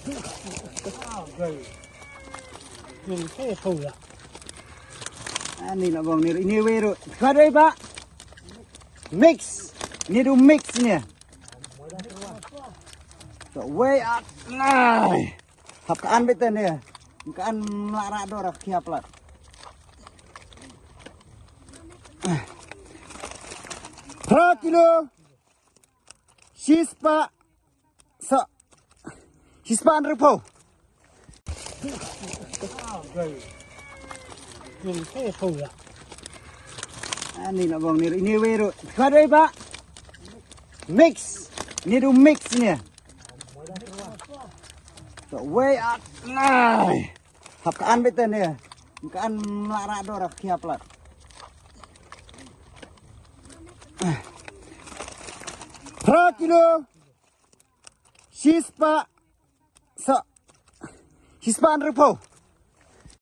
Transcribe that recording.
Ini lah bang, ini weru. Kau ada pak? Mix, ini tu mix ni. So way up, nah, hapkaan betul ni. Hapkaan melarang dorang kiap lah. Berapa kilo? Sispa, so sispa anrupo. Ini lah bang, ini weru. Kau ada pak? Mix, ini tu mix ni. So way up, nah, hapkaan betul ni. Hapkaan melarang dorang kiap lah. Berapa kilo? Sispa, so sispa anrupo.